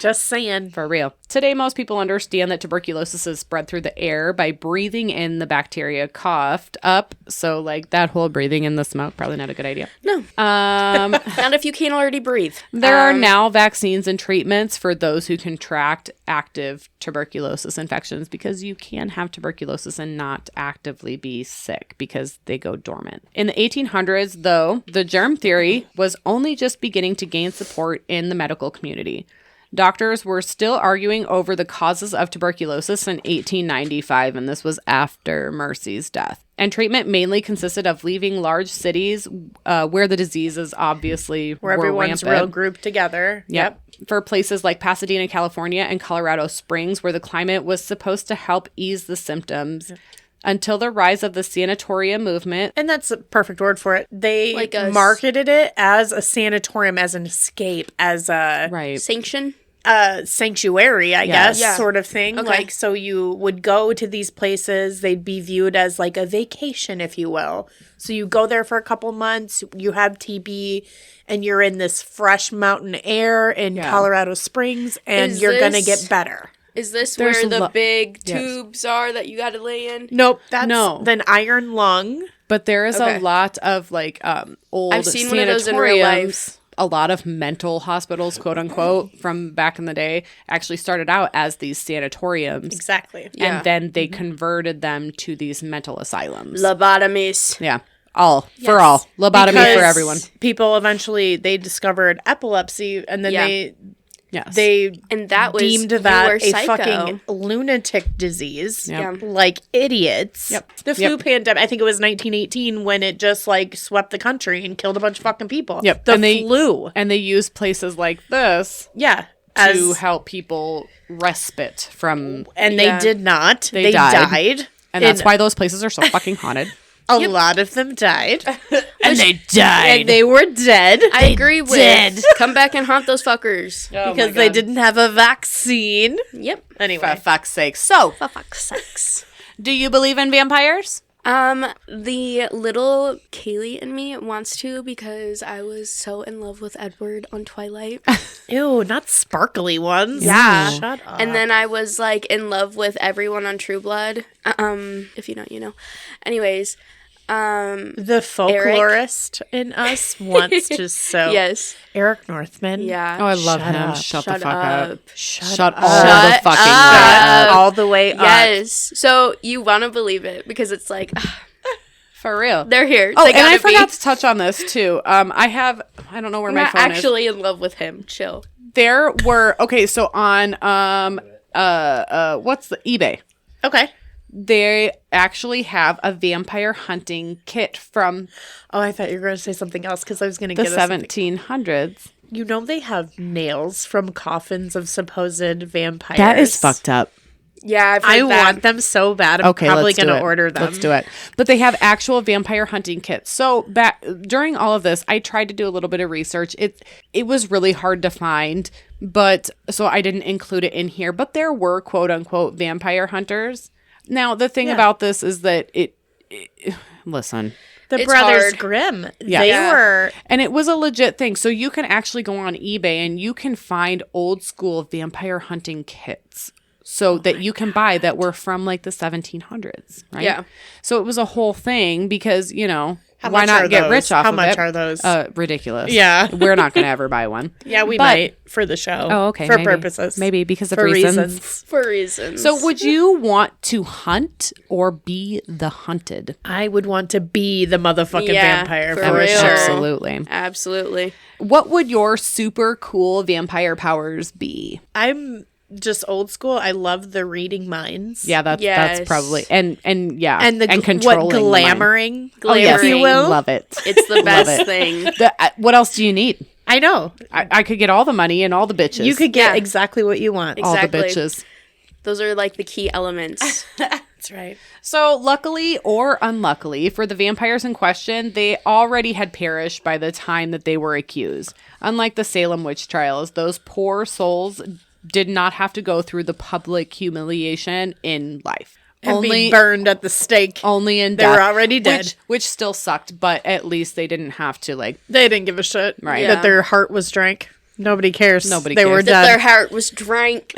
Just saying. For real. Today, most people understand that tuberculosis is spread through the air by breathing in the bacteria coughed up. So, like, that whole breathing in the smoke, probably not a good idea. No. Not if you can't already breathe. There are now vaccines and treatments for those who contract active tuberculosis infections, because you can have tuberculosis and not actively be sick because they go dormant. In the 1800s, though, the germ theory was only just beginning to gain support in the medical community. Doctors were still arguing over the causes of tuberculosis in 1895, and this was after Mercy's death. And treatment mainly consisted of leaving large cities where the diseases obviously Where were everyone's rampant. real grouped together. Yep. For places like Pasadena, California, and Colorado Springs, where the climate was supposed to help ease the symptoms. Until the rise of the sanatorium movement. And that's a perfect word for it. They Like marketed it as a sanatorium, as an escape, as a Right. Sanction? sanctuary, I guess, Yeah. sort of thing. Okay. Like, so you would go to these places, they'd be viewed as like a vacation, if you will. So you go there for a couple months, you have TB, and you're in this fresh mountain air in Colorado Springs, and Is you're going to this- get better. Is this There's where the big yes. tubes are that you got to lay in? Nope, that's No. an iron lung. But there is Okay. a lot of like old I've seen one of those in real sanatoriums. life. A lot of mental hospitals, quote unquote, from back in the day actually started out as these sanatoriums. Exactly. Yeah. And then they converted them to these mental asylums. Lobotomies. Yeah. For all. Lobotomy Because for everyone. People eventually, they discovered epilepsy, and then Yeah. Yes. they And that was deemed you were that a psycho. fucking lunatic disease. Yep. Yeah. Like idiots. Yep. The flu Yep. pandemic, I think it was 1918 when it just like swept the country and killed a bunch of fucking people. Yep. The And they- flu. And they use places like this Yeah. to help people respite from. and Yeah. they did not. They They died. died. And that's why those places are so fucking haunted. A lot of them died. And they died. And they were dead. I agree with. did. Come back and haunt those fuckers. because they didn't have a vaccine. Yep. Anyway. For fuck's sake. So, For fuck's sakes. do you believe in vampires? The little Kaylee in me wants to, because I was so in love with Edward on Twilight. Ew, not sparkly ones. Yeah. Shut up. And then I was like in love with everyone on True Blood. If you know, you know. Anyways, the folklorist in us wants to so. yes. Eric Northman. Yeah. Oh, I love Shut him. up. Shut the Shut fuck up. up. Shut all Shut the fucking up. way up. All the way up. Yes. So you want to believe it because it's like For real. they're here. Oh, They and I gotta be. forgot to touch on this too. I don't know where I'm my not phone is. actually in love with him. Chill. There were, okay, so on, what's the eBay? Okay. They actually have a vampire hunting kit from Oh, I thought you were going to say something else because I was going to the get us something. 1700s. You know they have nails from coffins of supposed vampires. That is fucked up. Yeah, I've heard I that. want them so bad. I'm Okay, probably let's going do to it. order them. Let's do it. But they have actual vampire hunting kits. So back during all of this, I tried to do a little bit of research. It was really hard to find, but so I didn't include it in here. But there were quote unquote vampire hunters. Now the thing about this is that listen. The It's Brothers hard. Grimm. Yeah. They Yeah. were. And it was a legit thing. So you can actually go on eBay and you can find old school vampire hunting kits. So that you can buy that were from like the 1700s, right? Yeah. So it was a whole thing because, you know, How why much not are get those? rich off How of much it? are those? Ridiculous. Yeah. We're not going to ever buy one. Yeah, we But- might for the show. Oh, okay. For maybe. purposes. Maybe because of For reasons. For reasons. So would you want to hunt or be the hunted? I would want to be the motherfucking Yeah, vampire for for real. sure. Absolutely. Absolutely. What would your super cool vampire powers be? I'm just old school. I love the reading minds. Yeah, that's Yes. probably and yeah, And the controlling what the mind. glamoring. Oh, yes, if you will. love it. It's the Love best it. thing. What else do you need? I know. I could get all the money and all the bitches. You could get Yeah. exactly what you want. all the Exactly. bitches. Those are like the key elements. That's right. So, luckily or unluckily for the vampires in question, they already had perished by the time that they were accused. Unlike the Salem witch trials, those poor souls did not have to go through the public humiliation in life. And be burned at the stake. Only in They death. were already dead. Which still sucked, but at least they didn't have to, like, They didn't give a shit Right. that Yeah. their heart was drank. Nobody cares. Nobody They cares. were That dead. their heart was drank.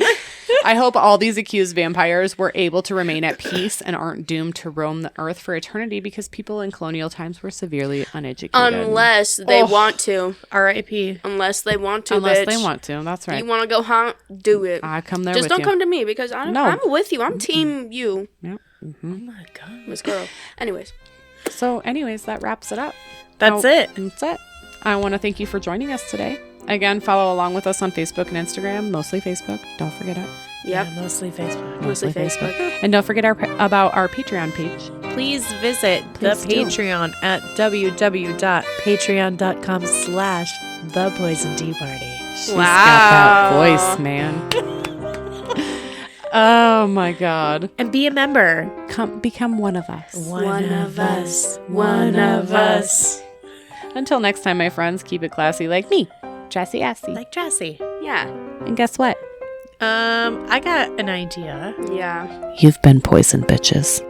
I hope all these accused vampires were able to remain at peace and aren't doomed to roam the earth for eternity because people in colonial times were severely uneducated. Unless they want to. R.I.P. Unless they want to, Unless bitch. they want to. That's right. You want to go hunt? Do it. I come there Just with don't you. come to me because I'm with you. I'm team you, Yep. Oh my god. Miss Girl. Anyways. So, anyways, that wraps it up. That's it. That's it. I want to thank you for joining us today. Again, follow along with us on Facebook and Instagram, mostly Facebook. Don't forget it. Yep. Yeah, mostly Facebook. Mostly Facebook. And don't forget about our Patreon page. Please visit Please the do. Patreon at www.patreon.com/thepoisonteaparty. She's got that voice, man. Oh my God. And be a member. Become one of us. One of us. One of us. Until next time, my friends, keep it classy like me, Jessie Assy. Like Jessie. Yeah. And guess what? I got an idea. Yeah. You've been poisoned, bitches.